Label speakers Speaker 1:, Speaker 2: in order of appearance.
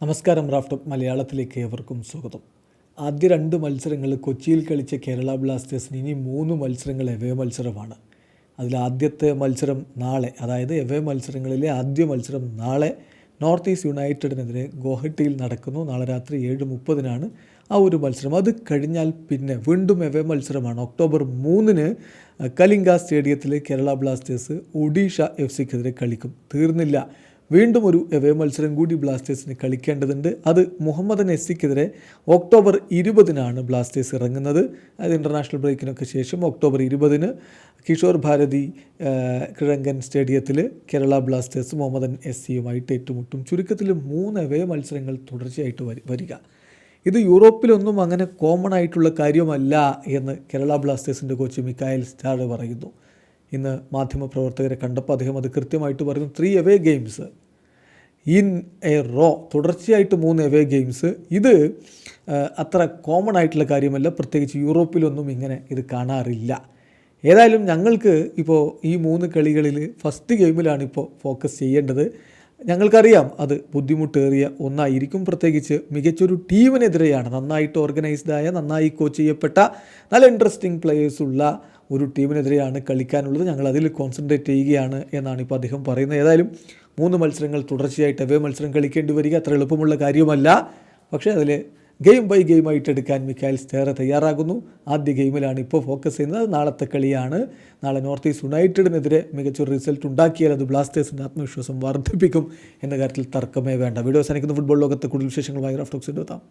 Speaker 1: നമസ്കാരം. റാഫ്റ്റോക്ക് മലയാളത്തിലേക്ക് ഏവർക്കും സ്വാഗതം. ആദ്യ 2 മത്സരങ്ങൾ കൊച്ചിയിൽ കളിച്ച കേരള ബ്ലാസ്റ്റേഴ്സിന് ഇനി 3 മത്സരങ്ങൾ എവേ മത്സരമാണ്. അതിൽ ആദ്യത്തെ മത്സരം നാളെ, അതായത് എവേ മത്സരങ്ങളിലെ ആദ്യ മത്സരം നാളെ നോർത്ത് ഈസ്റ്റ് യുണൈറ്റഡിനെതിരെ ഗോഹട്ടിയിൽ നടക്കുന്നു. നാളെ രാത്രി 7:30 ആ ഒരു മത്സരം. അത് കഴിഞ്ഞാൽ പിന്നെ വീണ്ടും എവേ മത്സരമാണ്. ഒക്ടോബർ 3 കലിംഗ സ്റ്റേഡിയത്തിൽ കേരള ബ്ലാസ്റ്റേഴ്സ് ഒഡീഷ FC-ക്കെതിരെ കളിക്കും. തീർന്നില്ല, വീണ്ടും ഒരു എവേ മത്സരം കൂടി ബ്ലാസ്റ്റേഴ്സിന് കളിക്കേണ്ടതുണ്ട്. അത് മുഹമ്മദൻ SC-ക്കെതിരെ ഒക്ടോബർ 20 ബ്ലാസ്റ്റേഴ്സ് ഇറങ്ങുന്നത്. അത് ഇൻ്റർനാഷണൽ ബ്രേക്കിനൊക്കെ ശേഷം ഒക്ടോബർ 20 കിഷോർ ഭാരതി കിഴങ്കൻ സ്റ്റേഡിയത്തിൽ കേരള ബ്ലാസ്റ്റേഴ്സ് മുഹമ്മദൻ SC-യുമായിട്ട് ഏറ്റുമുട്ടും. ചുരുക്കത്തിൽ 3 എവേ മത്സരങ്ങൾ തുടർച്ചയായിട്ട് വരിക. ഇത് യൂറോപ്പിലൊന്നും അങ്ങനെ കോമൺ ആയിട്ടുള്ള കാര്യമല്ല എന്ന് കേരള ബ്ലാസ്റ്റേഴ്സിൻ്റെ കോച്ച് മിക്കായൽ സ്റ്റാർ പറയുന്നു. ഇന്ന് മാധ്യമപ്രവർത്തകരെ കണ്ടപ്പോൾ അദ്ദേഹം അത് കൃത്യമായിട്ട് പറഞ്ഞു. 3 away games in A raw, തുടർച്ചയായിട്ട് 3 എവേ ഗെയിംസ്. ഇത് അത്ര കോമൺ ആയിട്ടുള്ള കാര്യമല്ല, പ്രത്യേകിച്ച് യൂറോപ്പിലൊന്നും ഇങ്ങനെ ഇത് കാണാറില്ല. ഏതായാലും ഞങ്ങൾക്ക് ഇപ്പോൾ ഈ 3 കളികളിൽ ഫസ്റ്റ് ഗെയിമിലാണ് ഇപ്പോൾ ഫോക്കസ് ചെയ്യേണ്ടത്. ഞങ്ങൾക്കറിയാം അത് ബുദ്ധിമുട്ടേറിയ ഒന്നായിരിക്കും, പ്രത്യേകിച്ച് മികച്ചൊരു ടീമിനെതിരെയാണ്. നന്നായിട്ട് ഓർഗനൈസ്ഡായ, നന്നായി കോച്ച് ചെയ്യപ്പെട്ട, നല്ല ഇൻട്രസ്റ്റിംഗ് പ്ലേയേഴ്സുള്ള ഒരു ടീമിനെതിരെയാണ് കളിക്കാനുള്ളത്. ഞങ്ങൾ അതിൽ കോൺസെൻട്രേറ്റ് ചെയ്യുകയാണ് എന്നാണ് ഇപ്പോൾ അദ്ദേഹം പറയുന്നത്. ഏതായാലും 3 മത്സരങ്ങൾ തുടർച്ചയായിട്ട് എവേ മത്സരം കളിക്കേണ്ടി വരിക അത്ര എളുപ്പമുള്ള കാര്യമല്ല. പക്ഷേ അതിൽ ഗെയിം ബൈ ഗെയിം ആയിട്ട് എടുക്കാൻ മിക്കായൽ സ്റ്റേർ തയ്യാറാകുന്നു. ആദ്യ ഗെയിമിലാണ് ഇപ്പോൾ ഫോക്കസ് ചെയ്യുന്നത്. അത് നാളത്തെ കളിയാണ്. നാളെ നോർത്ത് ഈസ്റ്റ് യുണൈറ്റഡിനെതിരെ മികച്ചൊരു റിസൾട്ട് ഉണ്ടാക്കിയാൽ അത് ബ്ലാസ്റ്റേഴ്സിൻ്റെ ആത്മവിശ്വാസം വർദ്ധിപ്പിക്കും എന്ന കാര്യത്തിൽ തർക്കമേ വേണ്ട. വീഡിയോ അവസാനിക്കുന്ന ഫുട്ബോൾ ലോകത്തെ കൂടുതൽ വിശേഷങ്ങളുമായി റാഫ്റ്റോക്സിൻ്റെ എത്താം.